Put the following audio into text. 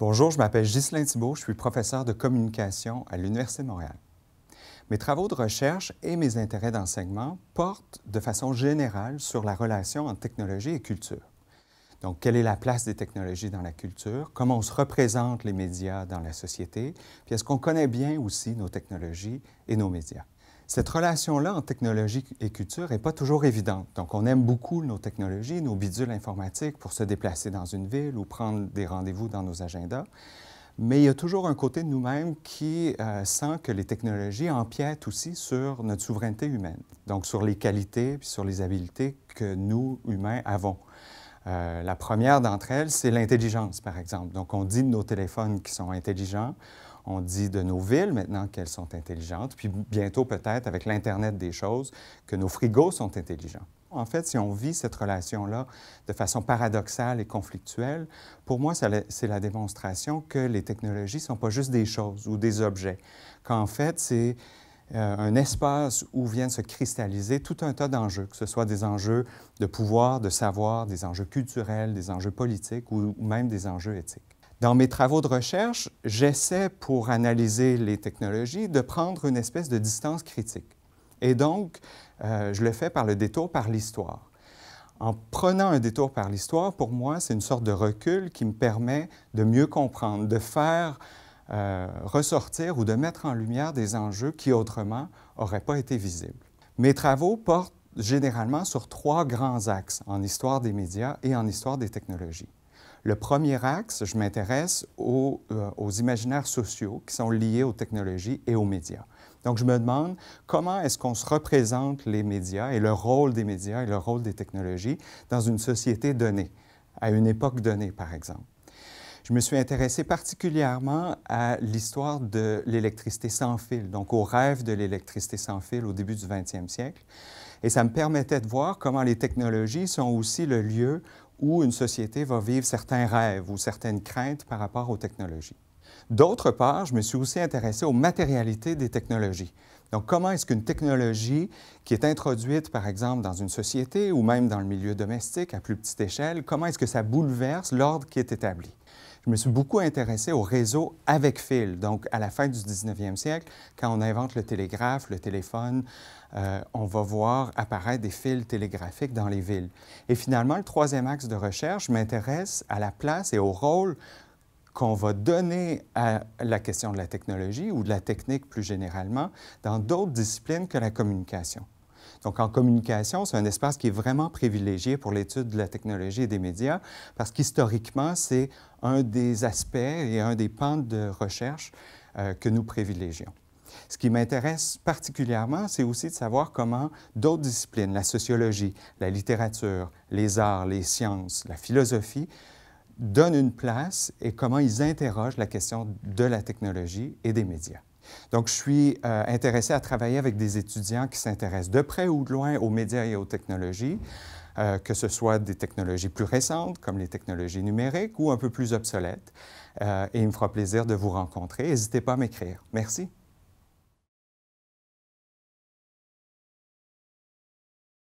Bonjour, je m'appelle Ghislain Thibault, je suis professeur de communication à l'Université de Montréal. Mes travaux de recherche et mes intérêts d'enseignement portent de façon générale sur la relation entre technologie et culture. Donc, quelle est la place des technologies dans la culture? Comment on se représente les médias dans la société? Puis, est-ce qu'on connaît bien aussi nos technologies et nos médias? Cette relation-là entre technologie et culture n'est pas toujours évidente. Donc, on aime beaucoup nos technologies, nos bidules informatiques pour se déplacer dans une ville ou prendre des rendez-vous dans nos agendas. Mais il y a toujours un côté de nous-mêmes qui sent que les technologies empiètent aussi sur notre souveraineté humaine, donc sur les qualités puis sur les habiletés que nous, humains, avons. La première d'entre elles, c'est l'intelligence, par exemple. Donc, on dit de nos téléphones qui sont intelligents, on dit de nos villes maintenant qu'elles sont intelligentes, puis bientôt peut-être avec l'Internet des choses, que nos frigos sont intelligents. En fait, si on vit cette relation-là de façon paradoxale et conflictuelle, pour moi, c'est la démonstration que les technologies ne sont pas juste des choses ou des objets, qu'en fait, c'est un espace où viennent se cristalliser tout un tas d'enjeux, que ce soit des enjeux de pouvoir, de savoir, des enjeux culturels, des enjeux politiques ou même des enjeux éthiques. Dans mes travaux de recherche, j'essaie, pour analyser les technologies, de prendre une espèce de distance critique. Et donc, je le fais par le détour par l'histoire. En prenant un détour par l'histoire, pour moi, c'est une sorte de recul qui me permet de mieux comprendre, de faire ressortir ou de mettre en lumière des enjeux qui, autrement, n'auraient pas été visibles. Mes travaux portent généralement sur trois grands axes en histoire des médias et en histoire des technologies. Le premier axe, je m'intéresse aux imaginaires sociaux qui sont liés aux technologies et aux médias. Donc, je me demande comment est-ce qu'on se représente les médias et le rôle des médias et le rôle des technologies dans une société donnée, à une époque donnée, par exemple. Je me suis intéressé particulièrement à l'histoire de l'électricité sans fil, donc au rêve de l'électricité sans fil au début du 20e siècle. Et ça me permettait de voir comment les technologies sont aussi le lieu où une société va vivre certains rêves ou certaines craintes par rapport aux technologies. D'autre part, je me suis aussi intéressé aux matérialités des technologies. Donc, comment est-ce qu'une technologie qui est introduite, par exemple, dans une société ou même dans le milieu domestique à plus petite échelle, comment est-ce que ça bouleverse l'ordre qui est établi? Je me suis beaucoup intéressé aux réseaux avec fil. Donc, à la fin du 19e siècle, quand on invente le télégraphe, le téléphone, on va voir apparaître des fils télégraphiques dans les villes. Et finalement, le troisième axe de recherche m'intéresse à la place et au rôle qu'on va donner à la question de la technologie ou de la technique plus généralement dans d'autres disciplines que la communication. Donc, en communication, c'est un espace qui est vraiment privilégié pour l'étude de la technologie et des médias parce qu'historiquement, c'est un des aspects et un des pans de recherche que nous privilégions. Ce qui m'intéresse particulièrement, c'est aussi de savoir comment d'autres disciplines, la sociologie, la littérature, les arts, les sciences, la philosophie, donnent une place et comment ils interrogent la question de la technologie et des médias. Donc, je suis intéressé à travailler avec des étudiants qui s'intéressent de près ou de loin aux médias et aux technologies, que ce soit des technologies plus récentes, comme les technologies numériques, ou un peu plus obsolètes. Et il me fera plaisir de vous rencontrer. N'hésitez pas à m'écrire. Merci.